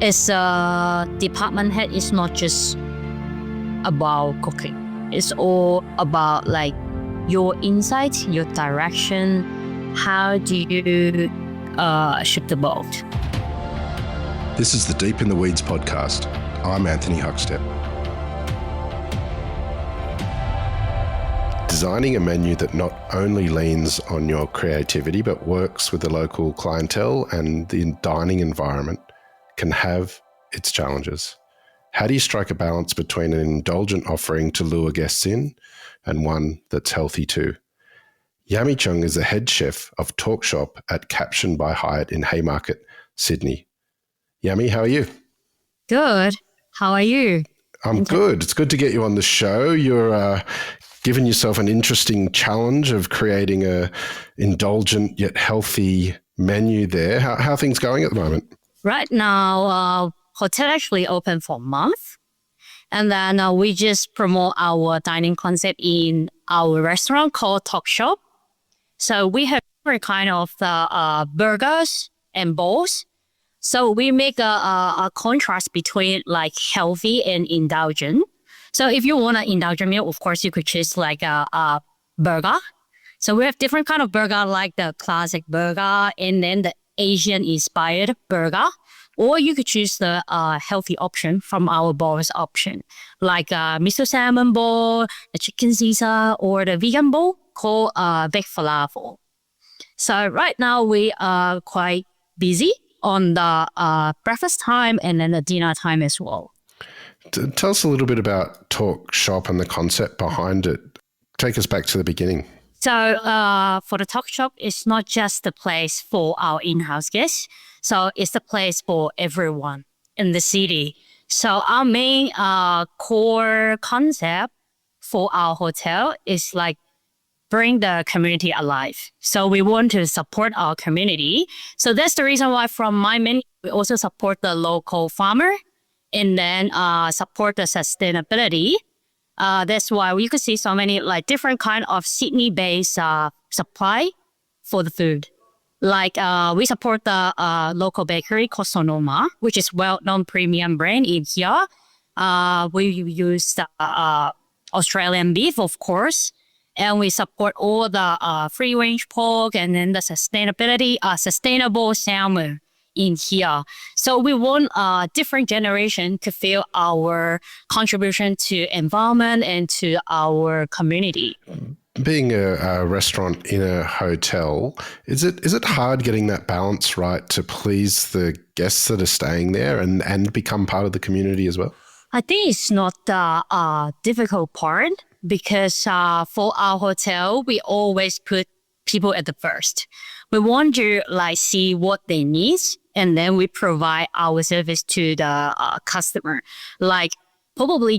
As a department head, it's not just about cooking. It's all about like your insights, your direction. How do you ship the boat? This is the Deep in the Weeds podcast. I'm Anthony Huckstep. Designing a menu that not only leans on your creativity but works with the local clientele and the dining environment can have its challenges. How do you strike a balance between an indulgent offering to lure guests in and one that's healthy too? Yammi Cheung is the head chef of Talk Shop at Caption by Hyatt in Haymarket, Sydney. Yammi, how are you? Good. How are you? I'm good. It's good to get you on the show. You're giving yourself an interesting challenge of creating a indulgent yet healthy menu there. How are things going at the moment? Right now, hotel actually open for a month. And then we just promote our dining concept in our restaurant called Talk Shop. So we have different kind of burgers and bowls. So we make a contrast between like healthy and indulgent. So if you want an indulgent meal, of course, you could choose like a burger. So we have different kind of burger, like the classic burger and then the Asian-inspired burger. Or you could choose the healthy option from our bowls option, like miso salmon bowl, the chicken Caesar, or the vegan bowl called baked falafel. So right now we are quite busy on the breakfast time and then the dinner time as well. Tell us a little bit about Talk Shop and the concept behind it. Take us back to the beginning. So for the Talk Shop, it's not just the place for our in-house guests. So it's the place for everyone in the city. So our main core concept for our hotel is like bring the community alive. So we want to support our community. So that's the reason why from my menu, we also support the local farmer and then support the sustainability. That's why we could see so many like different kind of Sydney-based supply for the food. Like we support the local bakery called Sonoma, which is well-known premium brand in here. We use the Australian beef, of course, and we support all the free-range pork and then the sustainable salmon in here. So we want a different generation to feel our contribution to environment and to our community. Being a restaurant in a hotel, is it hard getting that balance right to please the guests that are staying there and become part of the community as well? I think it's not the difficult part because for our hotel, we always put people at the first. We want to like see what they need and then we provide our service to the customer. Like probably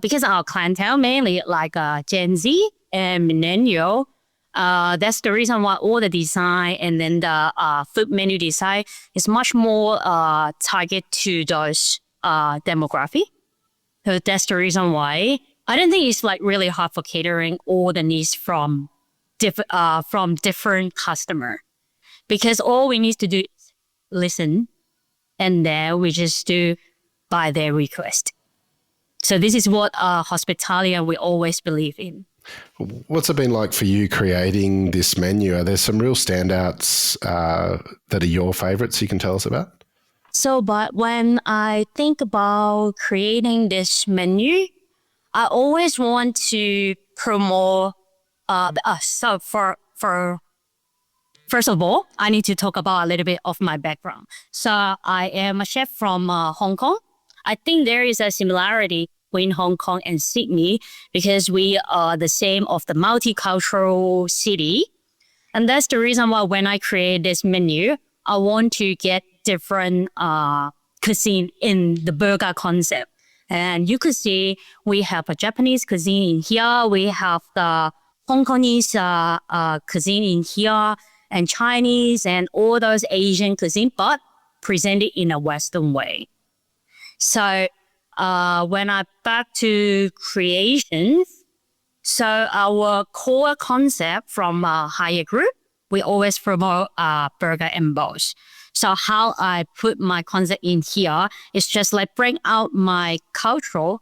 because our clientele mainly like Gen Z and millennial. That's the reason why all the design and then the food menu design is much more target to those demographic. So that's the reason why I don't think it's like really hard for catering all the needs from different customer, because all we need to do is listen, and then we just do by their request. So this is what hospitality we always believe in. What's it been like for you creating this menu? Are there some real standouts that are your favorites you can tell us about? So, but when I think about creating this menu, I always want to promote. So first of all, I need to talk about a little bit of my background. So I am a chef from Hong Kong. I think there is a similarity between Hong Kong and Sydney because we are the same of the multicultural city. And that's the reason why when I create this menu, I want to get different cuisine in the burger concept. And you could see we have a Japanese cuisine in here. We have the Hong Kongese cuisine in here and Chinese and all those Asian cuisine, but presented in a Western way. So when I back to creations, so our core concept from Hyatt Group, we always promote burger and bowls. So how I put my concept in here is just like bring out my culture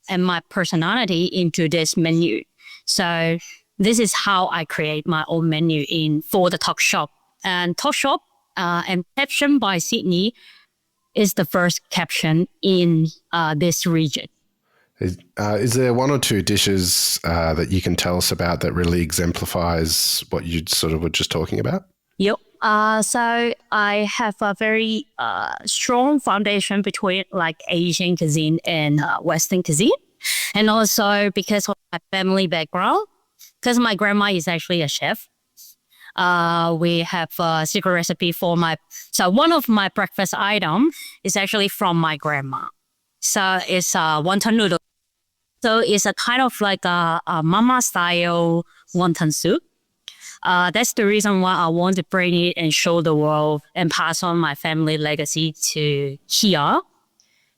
and my personality into this menu. So this is how I create my own menu for the talk shop. And talk shop and Caption by Sydney is the first caption in this region. Is there one or two dishes that you can tell us about that really exemplifies what you sort of were just talking about? Yep. So I have a very strong foundation between like Asian cuisine and Western cuisine. And also because of my family background, because my grandma is actually a chef. We have a secret recipe so one of my breakfast items is actually from my grandma. So it's wonton noodle. So it's a kind of like a mama style wonton soup. That's the reason why I want to bring it and show the world and pass on my family legacy to here.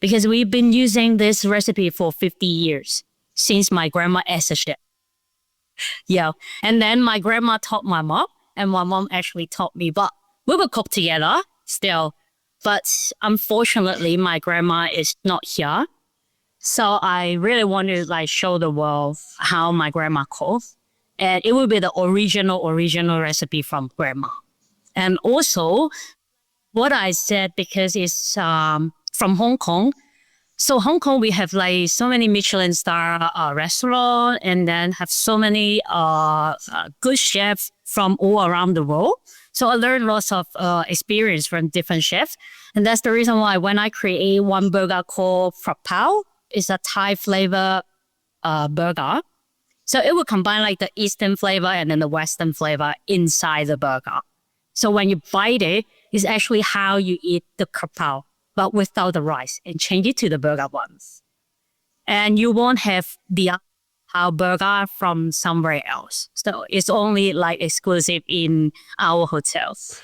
Because we've been using this recipe for 50 years since my grandma as a chef. Yeah. And then my grandma taught my mom and my mom actually taught me, but we would cook together still. But unfortunately, my grandma is not here. So I really want to like show the world how my grandma cooks. And it will be the original recipe from grandma. And also what I said, because it's from Hong Kong. So Hong Kong, we have like so many Michelin star restaurant and then have so many good chefs from all around the world. So I learned lots of experience from different chefs. And that's the reason why when I create one burger called Phra Pao, it's a Thai flavor burger. So it will combine like the Eastern flavor and then the Western flavor inside the burger. So when you bite it, it's actually how you eat the Phra Pao, but without the rice, and change it to the burger buns. And you won't have the Pao burger from somewhere else. So it's only like exclusive in our hotels.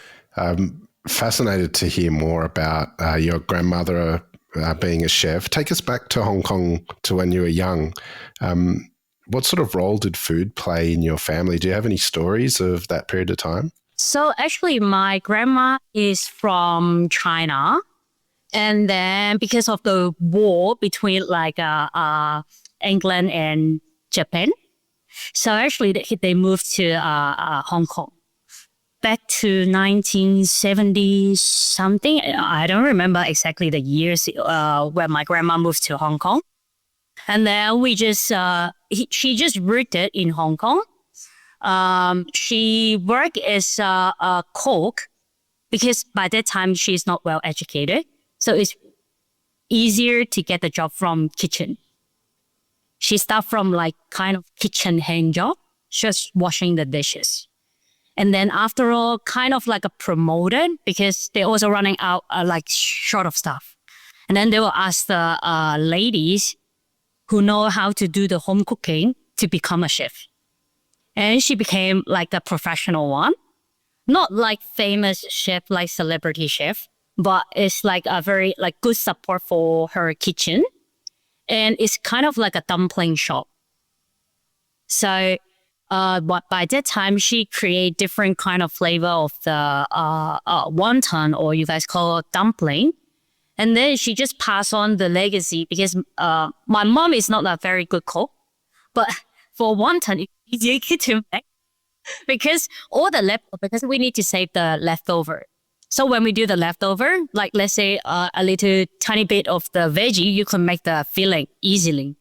Fascinated to hear more about your grandmother being a chef. Take us back to Hong Kong to when you were young. What sort of role did food play in your family? Do you have any stories of that period of time? So actually, my grandma is from China. And then because of the war between like England and Japan, so actually they moved to Hong Kong. Back to 1970 something. I don't remember exactly the years when my grandma moved to Hong Kong. And then she just rooted in Hong Kong. She worked as a cook because by that time she's not well educated. So it's easier to get the job from kitchen. She started from like kind of kitchen hand job, just washing the dishes. And then after all, kind of like a promoted because they're also running out like short of stuff. And then they will ask the ladies who know how to do the home cooking to become a chef. And she became like a professional one. Not like famous chef, like celebrity chef, but it's like a very like good support for her kitchen. And it's kind of like a dumpling shop. So but by that time, she create different kind of flavor of the wonton, or you guys call it dumpling. And then she just passed on the legacy because my mom is not a very good cook. But for wonton, it's easy to make because because we need to save the leftover. So when we do the leftover, like let's say a little tiny bit of the veggie, you can make the filling easily.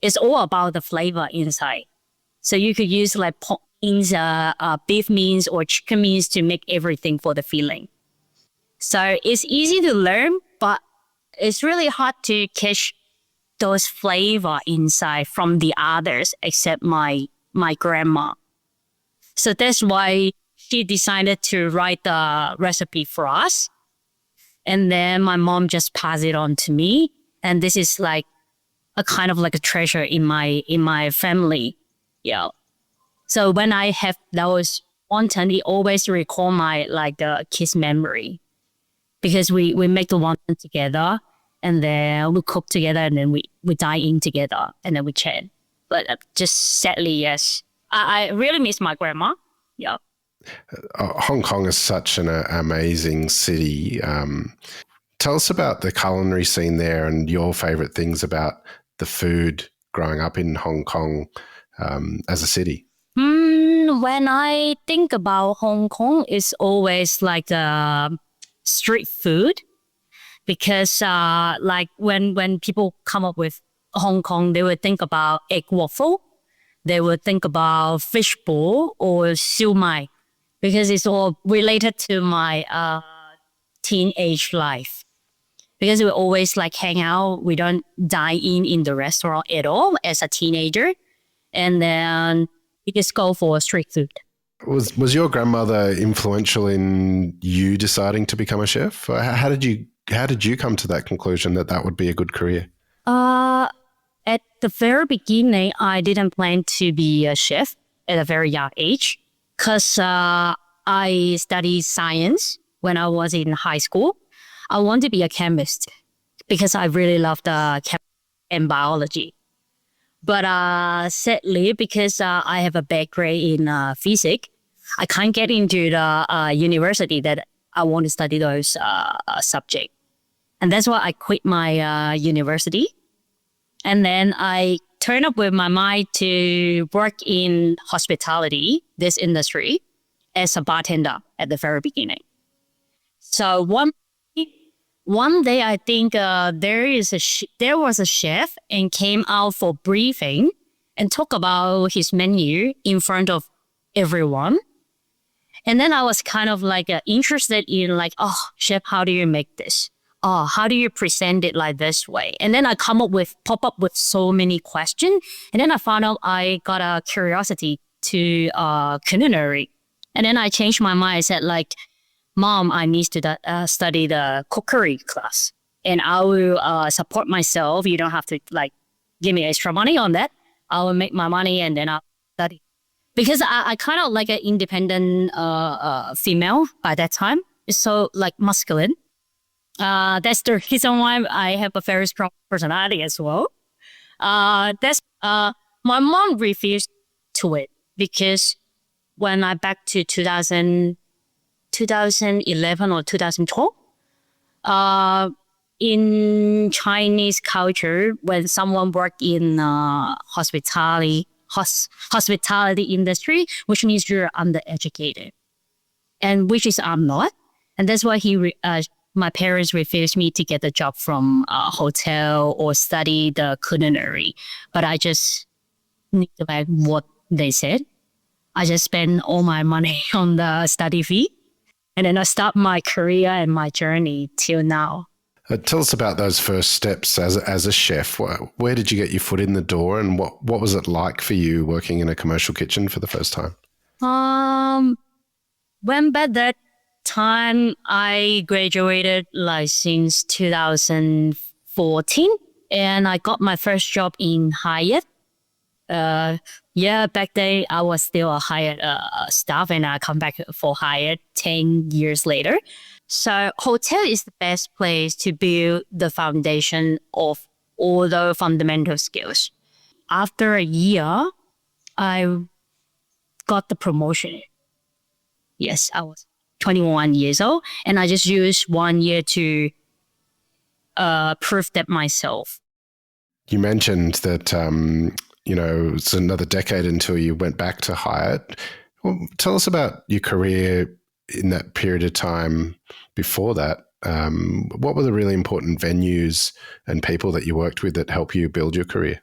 It's all about the flavor inside. So you could use like pork means, beef means, or chicken means to make everything for the filling. So it's easy to learn, but it's really hard to catch those flavor inside from the others except my grandma. So that's why she decided to write the recipe for us. And then my mom just passed it on to me. And this is like a kind of like a treasure in my family. Yeah. So when I have those wonton, it always recall my like the kids memory. Because we make the wonton together and then we cook together and then we dine in together and then we chat. But just sadly, yes. I really miss my grandma. Yeah. Hong Kong is such an amazing city. Tell us about the culinary scene there and your favorite things about the food growing up in Hong Kong as a city. When I think about Hong Kong, it's always like street food because like when people come up with Hong Kong, they would think about egg waffle, they would think about fishbowl or siu mai because it's all related to my teenage life. Because we always like hang out, we don't dine in the restaurant at all as a teenager, and then we just go for street food. Was your grandmother influential in you deciding to become a chef? How did you come to that conclusion that that would be a good career? At the very beginning, I didn't plan to be a chef at a very young age because I studied science when I was in high school. I want to be a chemist because I really love the chem and biology. But sadly, because I have a bad grade in physics, I can't get into the university that I want to study those subjects. And that's why I quit my university. And then I turned up with my mind to work in hospitality, this industry, as a bartender at the very beginning. So one day, I think there was a chef and came out for briefing and talk about his menu in front of everyone. And then I was kind of like interested in like, oh, chef, how do you make this? Oh, how do you present it like this way? And then I pop up with so many questions. And then I found out I got a curiosity to culinary. And then I changed my mind. I said like, Mom, I need to study the cookery class, and I will support myself. You don't have to like give me extra money on that. I will make my money and then I'll study. Because I kind of like an independent female by that time. It's so like masculine. That's the reason why I have a very strong personality as well. That's my mom refused to it because when I back to 2011 or 2012. In Chinese culture, when someone work in hospitality industry, which means you're undereducated, and which is I'm not, and that's why my parents refused me to get a job from a hotel or study the culinary. But I just need to like what they said. I just spent all my money on the study fee. And then I stopped my career and my journey till now. Tell us about those first steps as a chef. Where did you get your foot in the door, and what was it like for you working in a commercial kitchen for the first time? When back that time, I graduated like since 2014, and I got my first job in Hyatt. Back then I was still a Hyatt staff, and I come back for Hyatt 10 years later. So hotel is the best place to build the foundation of all the fundamental skills. After a year, I got the promotion. Yes, I was 21 years old, and I just used 1 year to prove that myself. You mentioned that it's another decade until you went back to Hyatt. Well, tell us about your career in that period of time before that. What were the really important venues and people that you worked with that helped you build your career?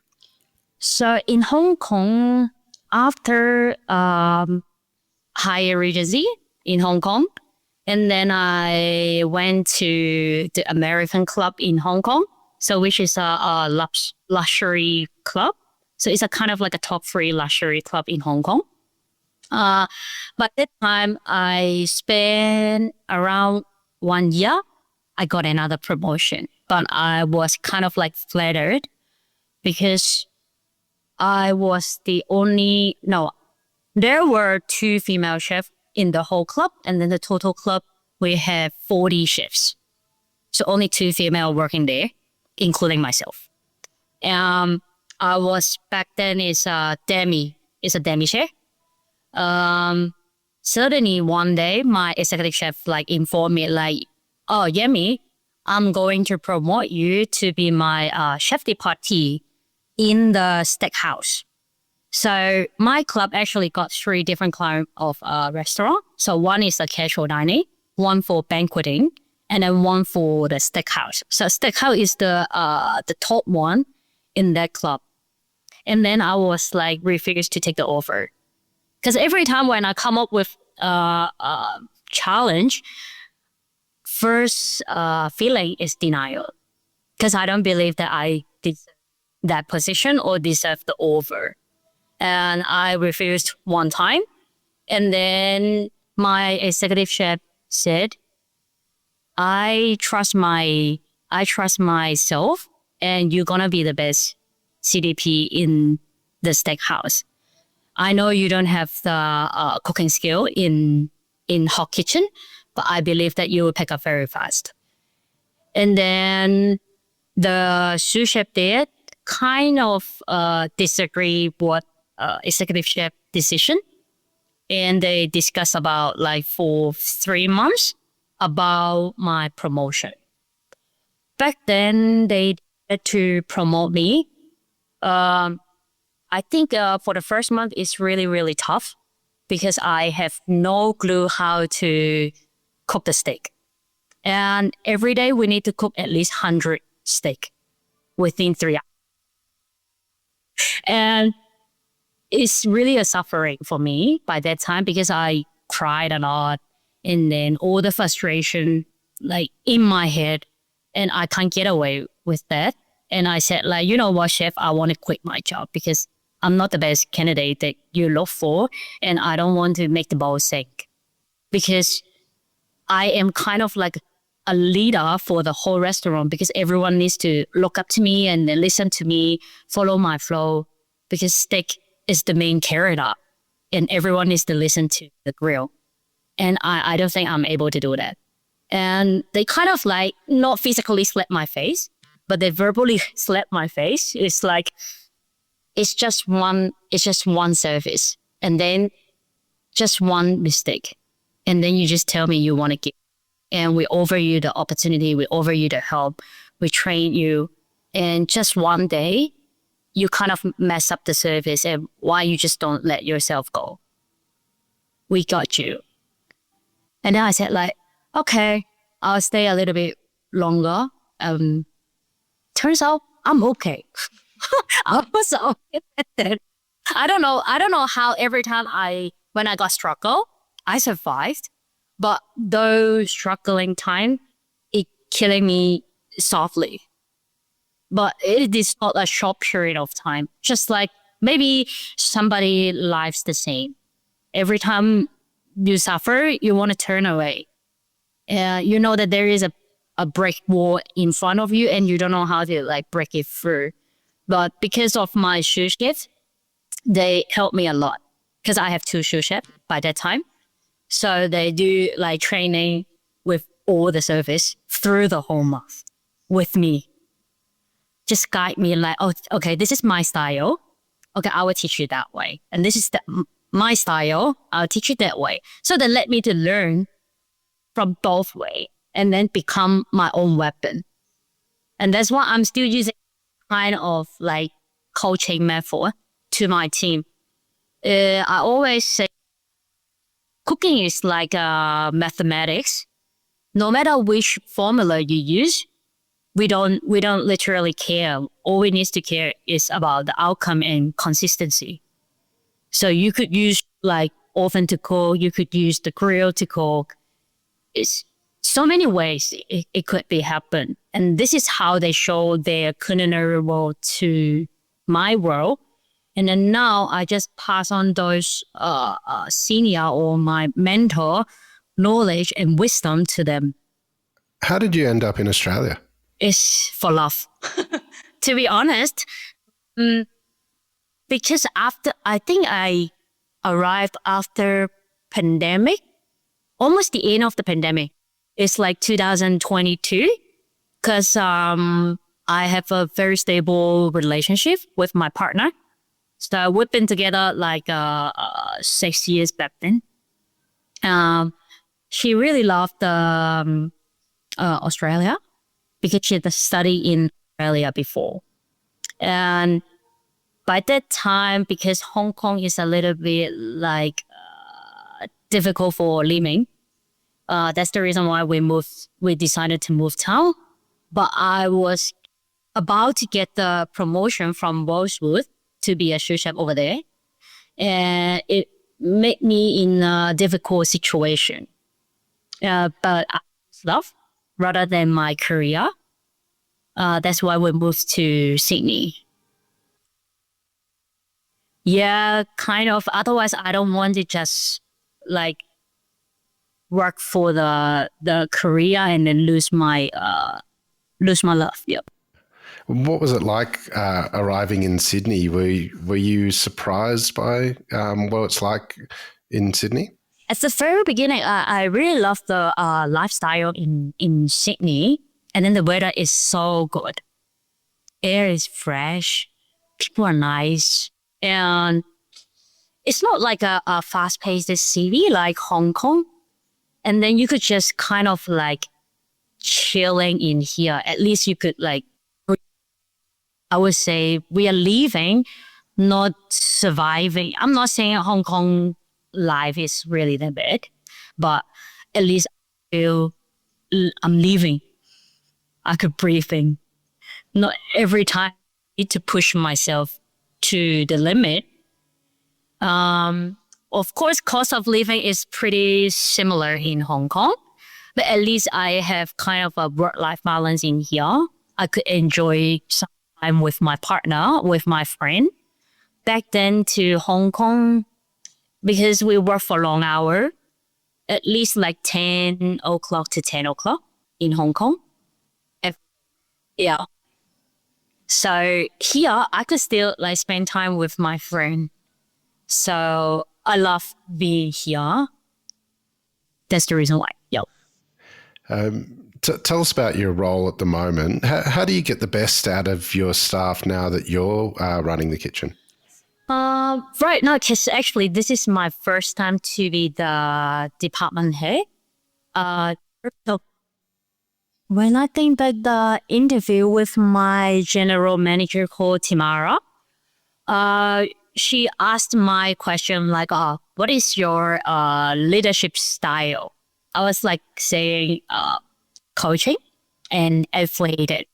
So in Hong Kong, after Hyatt Regency in Hong Kong, and then I went to the American Club in Hong Kong, so which is a luxury club. So it's a kind of like a top 3 luxury club in Hong Kong. But that time I spent around 1 year. I got another promotion, but I was kind of like flattered because I was there were 2 female chefs in the whole club, and then the total club, we have 40 chefs. So only 2 female working there, including myself. I was back then is a demi chef. Suddenly one day, my executive chef like informed me like, oh, Yammi, I'm going to promote you to be my chef de partie in the steakhouse. So my club actually got three different kind of restaurant. So one is the casual dining, one for banqueting, and then one for the steakhouse. So steakhouse is the top one in that club. And then I was like refused to take the offer. Because every time when I come up with a challenge, first feeling is denial. Because I don't believe that I did that position or deserve the offer. And I refused one time. And then my executive chef said, I trust myself and you're gonna be the best CDP in the steakhouse. I know you don't have the cooking skill in Huck kitchen, but I believe that you will pick up very fast. And then the sous chef there kind of disagree what executive chef decision, and they discuss about like for 3 months about my promotion. Back then, they had to promote me. I think for the first month, it's really, really tough because I have no clue how to cook the steak. And every day we need to cook at least 100 steak within 3 hours. And it's really a suffering for me by that time because I cried a lot and then all the frustration like in my head and I can't get away with that. And I said like, you know what, chef, I want to quit my job because I'm not the best candidate that you look for and I don't want to make the bowl sink because I am kind of like a leader for the whole restaurant because everyone needs to look up to me and then listen to me, follow my flow because steak is the main character and everyone needs to listen to the grill. And I don't think I'm able to do that. And they kind of like not physically slap my face, but they verbally slap my face. It's like, it's just one service and then just one mistake. And then you just tell me you want to give. And we offer you the opportunity, we offer you the help, we train you. And just one day, you kind of mess up the service and why you just don't let yourself go. We got you. And then I said like, okay, I'll stay a little bit longer. Turns out I'm okay. I was okay. I don't know how every time when I got struggle, I survived. But those struggling time, it killing me softly. But it is not a short period of time. Just like maybe somebody lives the same. Every time you suffer, you want to turn away. You know that there is a brick wall in front of you and you don't know how to like break it through. But because of my sous chef, they helped me a lot. Because I have 2 sous chefs by that time. So they do like training with all the service through the whole month with me. Just guide me like, oh, okay, this is my style. Okay, I will teach you that way. And this is my style. I'll teach you that way. So they let me to learn from both ways and then become my own weapon. And that's why I'm still using kind of like coaching method to my team. I always say cooking is like mathematics. No matter which formula you use, we don't literally care. All we need to care is about the outcome and consistency. So you could use like oven to cook, you could use the grill to cook. It's so many ways it could be happen. And this is how they show their culinary world to my world. And then now I just pass on those senior or my mentor knowledge and wisdom to them. How did you end up in Australia? It's for love. To be honest, because I think I arrived after pandemic, almost the end of the pandemic. It's like 2022 because I have a very stable relationship with my partner. So we've been together like 6 years back then. Um, she really loved the Australia because she had studied in Australia before. And by that time, because Hong Kong is a little bit like difficult for living, that's the reason why we decided to move town. But I was about to get the promotion from Rosewood to be a sous chef over there. And it made me in a difficult situation. But I love rather than my career. That's why we moved to Sydney. Yeah, kind of. Otherwise, I don't want to just like work for the career and then lose my love. Yep. What was it like arriving in Sydney? Were you surprised by what it's like in Sydney? At the very beginning, I really loved the lifestyle in Sydney, and then the weather is so good. Air is fresh, people are nice, and it's not like a fast-paced city like Hong Kong. And then you could just kind of like chilling in here. At least you could like, I would say we are living, not surviving. I'm not saying Hong Kong life is really that bad, but at least I feel I'm living. I could breathe in. Not every time I need to push myself to the limit. Of course, cost of living is pretty similar in Hong Kong, but at least I have kind of a work-life balance in here. I could enjoy some time with my partner, with my friend. Back then to Hong Kong, because we work for long hour, at least like 10 o'clock to 10 o'clock in Hong Kong. Yeah. So here I could still like spend time with my friend. So I love being here. That's the reason why. Yep. Tell us about your role at the moment. How do you get the best out of your staff now that you're running the kitchen? Right now, because actually this is my first time to be the department head. So when I think back the interview with my general manager called Timara, she asked my question like, what is your leadership style? I was like saying coaching and affiliated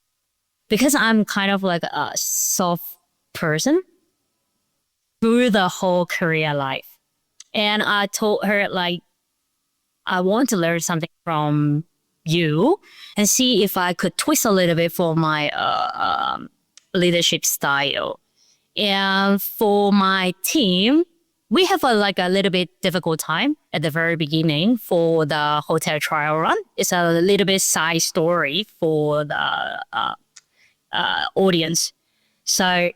because I'm kind of like a soft person through the whole career life. And I told her like, I want to learn something from you and see if I could twist a little bit for my leadership style. And for my team, we have like a little bit difficult time at the very beginning for the hotel trial run. It's a little bit side story for the audience. So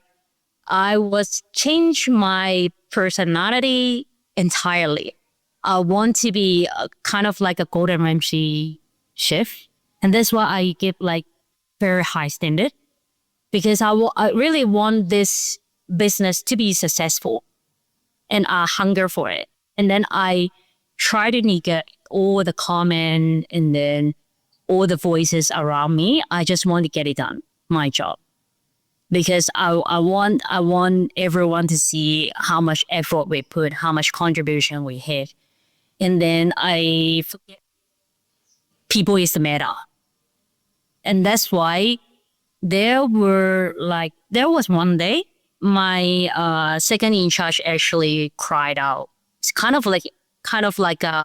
I was change my personality entirely. I want to be kind of like a Gordon Ramsay chef. And that's why I give like very high standard because I really want this business to be successful and I hunger for it. And then I try to negate all the comment and then all the voices around me. I just want to get it done, my job. Because I want everyone to see how much effort we put, how much contribution we have. And then I forget people is the matter. And that's why there was one day my second in charge actually cried out. It's kind of like a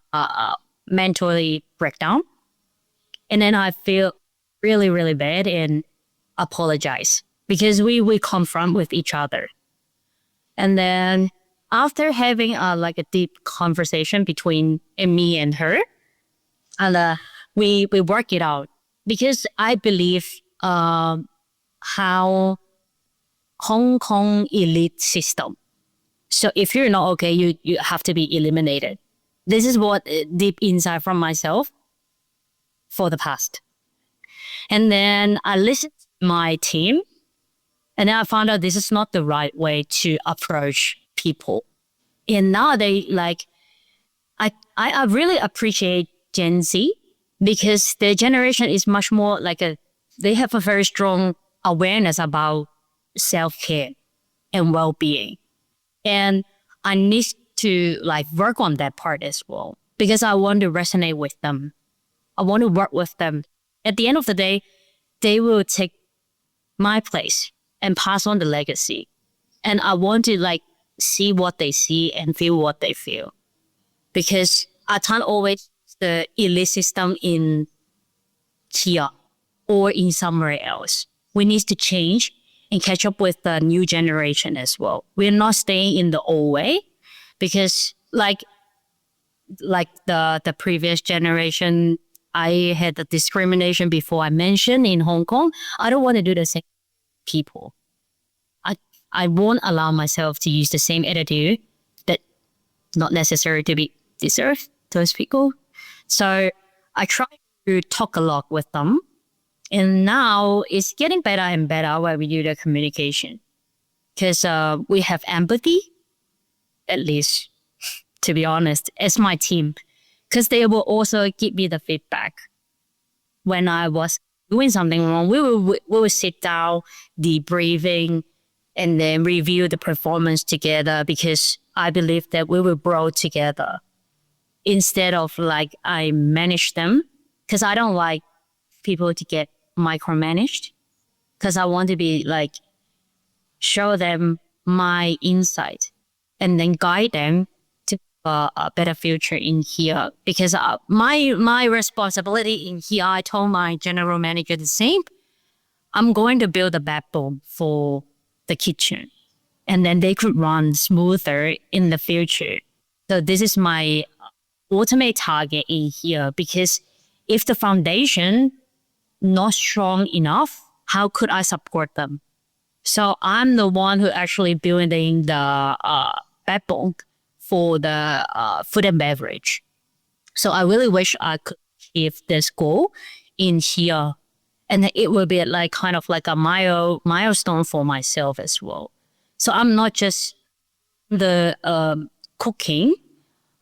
mentally breakdown. And then I feel really, really bad and apologize because we confront with each other. And then after having like a deep conversation between me and her, and we work it out because I believe how Hong Kong elite system. So if you're not okay, you have to be eliminated. This is what deep inside from myself for the past. And then I listened to my team and then I found out this is not the right way to approach people. And now they like, I really appreciate Gen Z because their generation is much more like they have a very strong awareness about self-care and well-being. And I need to like work on that part as well because I want to resonate with them. I want to work with them. At the end of the day, they will take my place and pass on the legacy. And I want to like see what they see and feel what they feel. Because I can't always the elite system in here or in somewhere else. We need to change and catch up with the new generation as well. We're not staying in the old way because like the previous generation, I had the discrimination before I mentioned in Hong Kong. I don't want to do the same people. I won't allow myself to use the same attitude that not necessary to be deserved those people. So I try to talk a lot with them. And now it's getting better and better when we do the communication. Because we have empathy, at least, to be honest, as my team. Because they will also give me the feedback. When I was doing something wrong, we will sit down, debriefing, and then review the performance together because I believe that we will grow together instead of like I manage them because I don't like people to get micromanaged because I want to be like show them my insight and then guide them to a better future in here because my responsibility in here, I told my general manager the same. I'm going to build a backbone for the kitchen and then they could run smoother in the future. So this is my ultimate target in here because if the foundation not strong enough, how could I support them? So I'm the one who actually building the backbone for the food and beverage. So I really wish I could achieve this goal in here. And it will be like kind of like a milestone for myself as well. So I'm not just the cooking,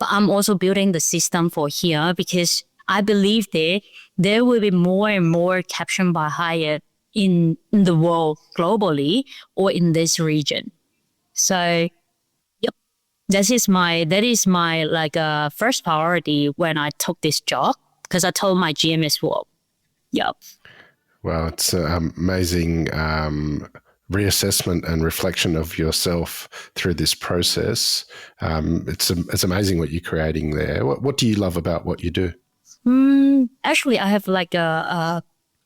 but I'm also building the system for here because I believe there will be more and more Caption by Hyatt in the world globally or in this region. So yep, that is my like first priority when I took this job because I told my GM as well. Yep. Well, it's an amazing reassessment and reflection of yourself through this process. It's amazing what you're creating there. What do you love about what you do? Actually, I have like a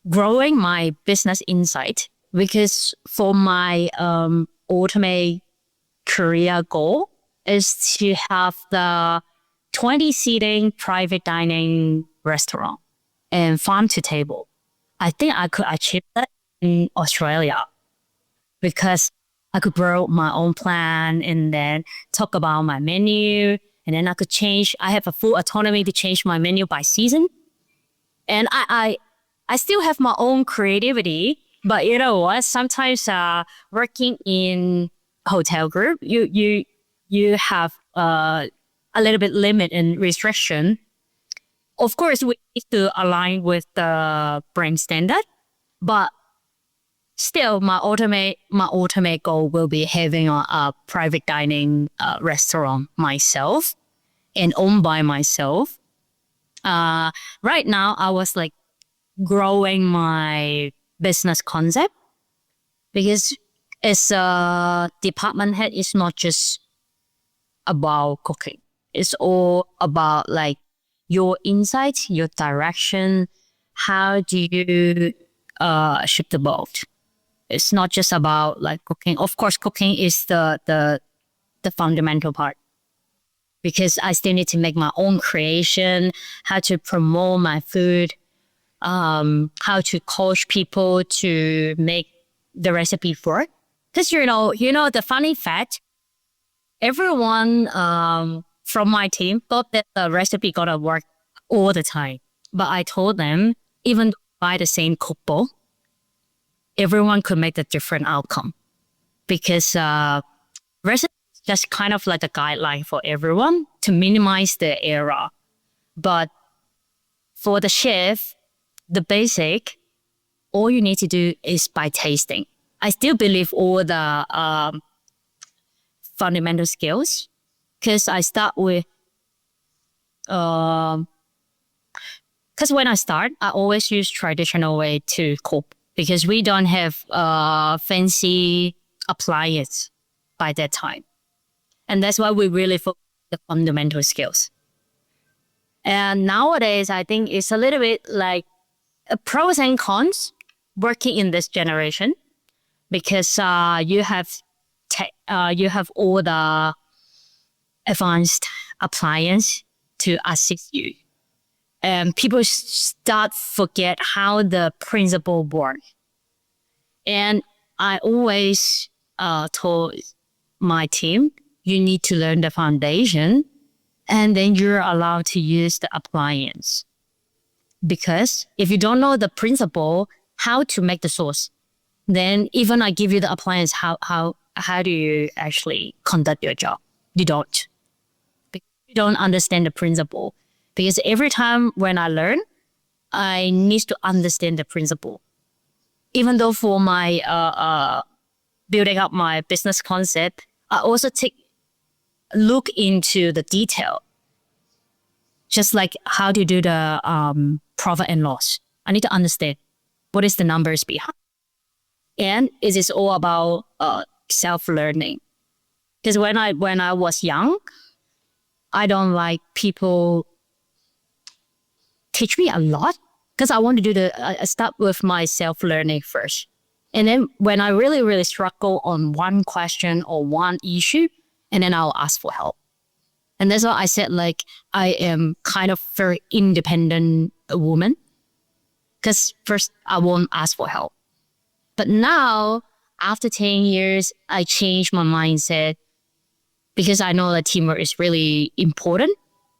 growing my business insight because for my ultimate career goal is to have the 20-seating private dining restaurant and farm to table. I think I could achieve that in Australia because I could grow my own plan and then talk about my menu and then I could change. I have a full autonomy to change my menu by season. And I still have my own creativity, but you know what? Sometimes working in hotel group, you have a little bit limit and restriction. Of course, we need to align with the brand standard, but still, my ultimate goal will be having a private dining restaurant myself and owned by myself. Right now, I was like growing my business concept because as a department head, it's not just about cooking. It's all about like your insights, your direction. How do you ship the boat? It's not just about like cooking. Of course, cooking is the fundamental part because I still need to make my own creation, how to promote my food, how to coach people to make the recipe work. Because you know the funny fact, everyone from my team thought that the recipe gonna work all the time, but I told them even by the same cookbook, everyone could make a different outcome because recipes That's kind of like a guideline for everyone to minimize the error. But for the chef, the basic, all you need to do is by tasting. I still believe all the fundamental skills, because I start with, because when I start, I always use traditional way to cook because we don't have fancy appliance by that time. And that's why we really focus on the fundamental skills. And nowadays, I think it's a little bit like pros and cons working in this generation, because you have all the advanced appliance to assist you, and people start forget how the principle work. And I always told my team, you need to learn the foundation, and then you're allowed to use the appliance. Because if you don't know the principle, how to make the sauce, then even I give you the appliance, how do you actually conduct your job? You don't. Because you don't understand the principle. Because every time when I learn, I need to understand the principle. Even though for my building up my business concept, I also look into the detail. Just like how to do the profit and loss. I need to understand what is the numbers behind. And it is all about self-learning. Because when I was young, I don't like people teach me a lot, because I want to do I start with my self-learning first. And then when I really, really struggle on one question or one issue, and then I'll ask for help. And that's why I said, like, I am kind of very independent woman, because first I won't ask for help. But now, after 10 years, I changed my mindset, because I know that teamwork is really important,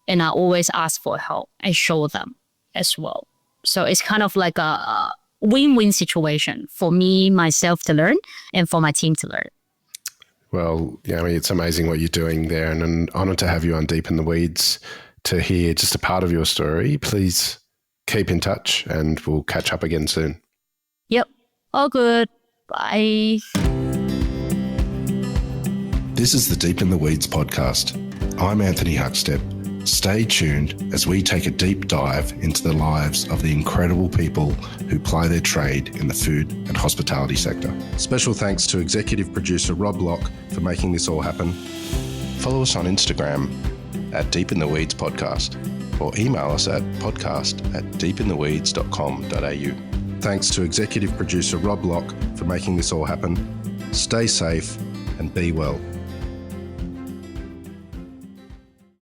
and I always ask for help and show them as well. So it's kind of like a win-win situation for me, myself to learn, and for my team to learn. Well, Yammi, it's amazing what you're doing there, and an honour to have you on Deep in the Weeds to hear just a part of your story. Please keep in touch, and we'll catch up again soon. Yep. All good. Bye. This is the Deep in the Weeds podcast. I'm Anthony Huckstep. Stay tuned as we take a deep dive into the lives of the incredible people who ply their trade in the food and hospitality sector. Special thanks to executive producer Rob Locke for making this all happen. Follow us on Instagram at Deep in the Weeds Podcast, or email us at podcast@deepintheweeds.com.au. Thanks to executive producer Rob Locke for making this all happen. Stay safe and be well.